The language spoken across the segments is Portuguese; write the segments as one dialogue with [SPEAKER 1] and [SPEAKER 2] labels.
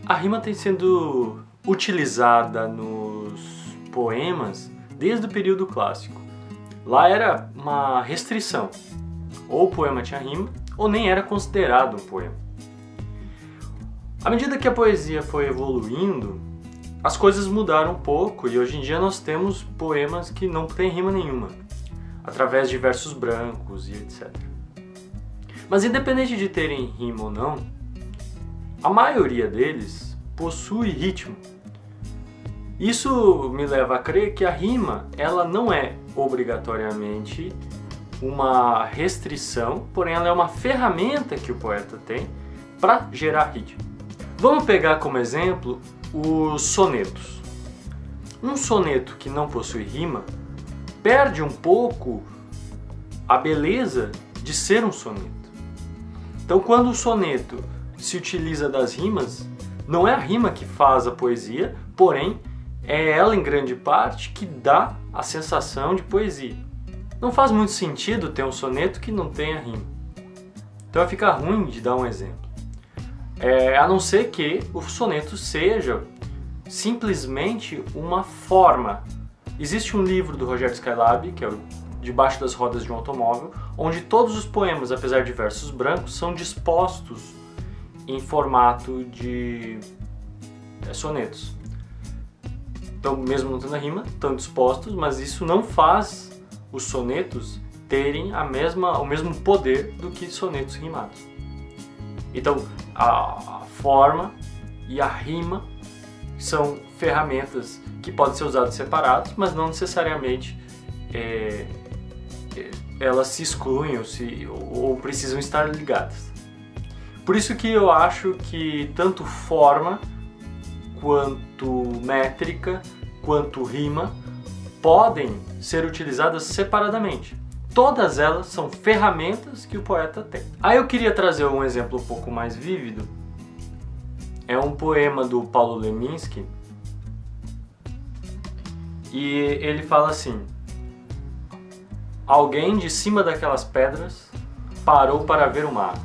[SPEAKER 1] A rima tem sido utilizada nos poemas desde o período clássico. Lá era uma restrição. Ou o poema tinha rima, ou nem era considerado um poema. À medida que a poesia foi evoluindo, as coisas mudaram um pouco e hoje em dia nós temos poemas que não têm rima nenhuma, através de versos brancos e etc. Mas independente de terem rima ou não, a maioria deles possui ritmo. Isso me leva a crer que a rima ela não é obrigatoriamente uma restrição, porém ela é uma ferramenta que o poeta tem para gerar ritmo. Vamos pegar como exemplo os sonetos. Um soneto que não possui rima perde um pouco a beleza de ser um soneto. Então, quando o soneto se utiliza das rimas, não é a rima que faz a poesia, porém é ela em grande parte que dá a sensação de poesia. Não faz muito sentido ter um soneto que não tenha rima. Então vai ficar ruim de dar um exemplo. A não ser que o soneto seja simplesmente uma forma. Existe um livro do Rogério Skylab, que é o Debaixo das Rodas de um Automóvel, onde todos os poemas, apesar de versos brancos, são dispostos em formato de sonetos. Então, mesmo não tendo a rima, estão dispostos, mas isso não faz os sonetos terem o mesmo poder do que sonetos rimados. Então, a forma e a rima são ferramentas que podem ser usadas separadas, mas não necessariamente elas se excluem ou precisam estar ligadas. Por isso que eu acho que tanto forma, quanto métrica, quanto rima podem ser utilizadas separadamente. Todas elas são ferramentas que o poeta tem. Aí eu queria trazer um exemplo um pouco mais vívido. É um poema do Paulo Leminski e ele fala assim: alguém de cima daquelas pedras parou para ver o mar,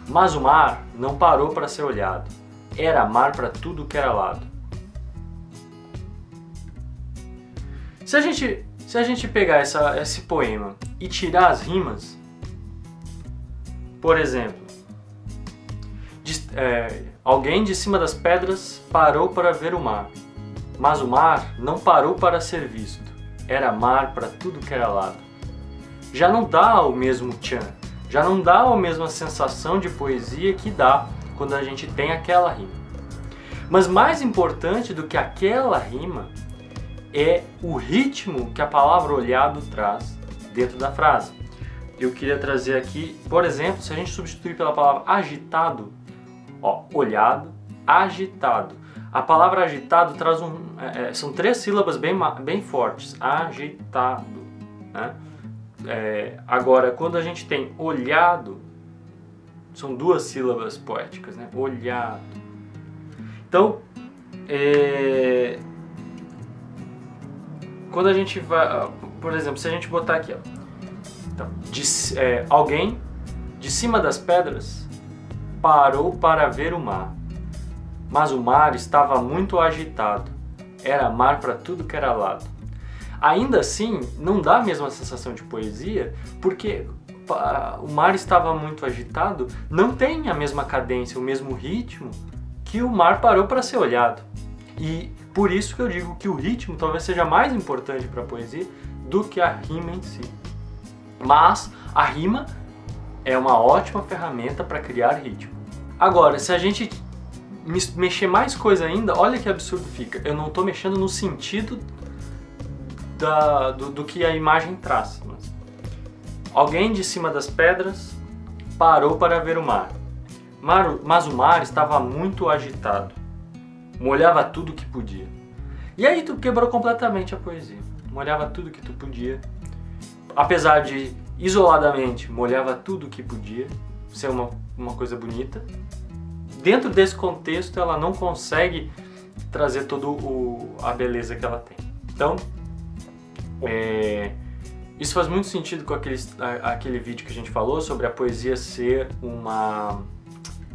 [SPEAKER 1] mas o mar não parou para ser olhado. Era mar para tudo que era lado. Se a gente pegar esse poema e tirar as rimas, por exemplo, alguém de cima das pedras parou para ver o mar, mas o mar não parou para ser visto. Era mar para tudo que era lado. Já não dá o mesmo tchan, já não dá a mesma sensação de poesia que dá quando a gente tem aquela rima. Mas mais importante do que aquela rima é o ritmo que a palavra olhado traz dentro da frase. Eu queria trazer aqui, por exemplo, se a gente substituir pela palavra agitado, olhado, agitado. A palavra agitado traz são 3 sílabas bem fortes. Agitado. Né? Agora, quando a gente tem olhado, são 2 sílabas poéticas, né? Olhado. Então, quando a gente vai, por exemplo, se a gente botar aqui, então, alguém de cima das pedras parou para ver o mar, mas o mar estava muito agitado. Era mar para tudo que era lado. Ainda assim, não dá a mesma sensação de poesia, porque o mar estava muito agitado, não tem a mesma cadência, o mesmo ritmo que o mar parou para ser olhado. E por isso que eu digo que o ritmo talvez seja mais importante para a poesia do que a rima em si. Mas a rima é uma ótima ferramenta para criar ritmo. Agora, se a gente mexer mais coisa ainda, olha que absurdo fica. Eu não estou mexendo no sentido do que a imagem traz. Alguém de cima das pedras parou para ver o mar, mas o mar estava muito agitado, molhava tudo que podia. E aí tu quebrou completamente a poesia. Molhava tudo que tu podia, apesar de isoladamente molhava tudo que podia ser uma coisa bonita. Dentro desse contexto ela não consegue trazer toda a beleza que ela tem. Então isso faz muito sentido com aquele vídeo que a gente falou sobre a poesia ser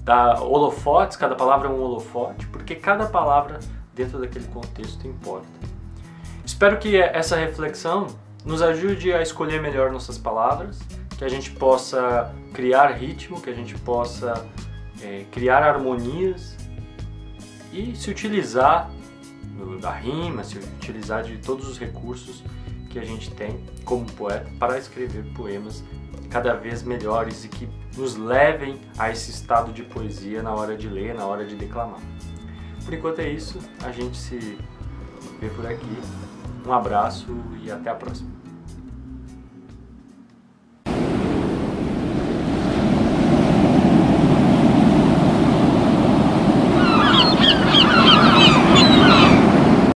[SPEAKER 1] dar holofotes, cada palavra é um holofote, porque cada palavra dentro daquele contexto importa. Espero que essa reflexão nos ajude a escolher melhor nossas palavras, que a gente possa criar ritmo, que a gente possa criar harmonias e se utilizar da rima, se utilizar de todos os recursos que a gente tem como poeta para escrever poemas cada vez melhores e que nos levem a esse estado de poesia na hora de ler, na hora de declamar. Por enquanto é isso, a gente se vê por aqui. Um abraço e até a próxima.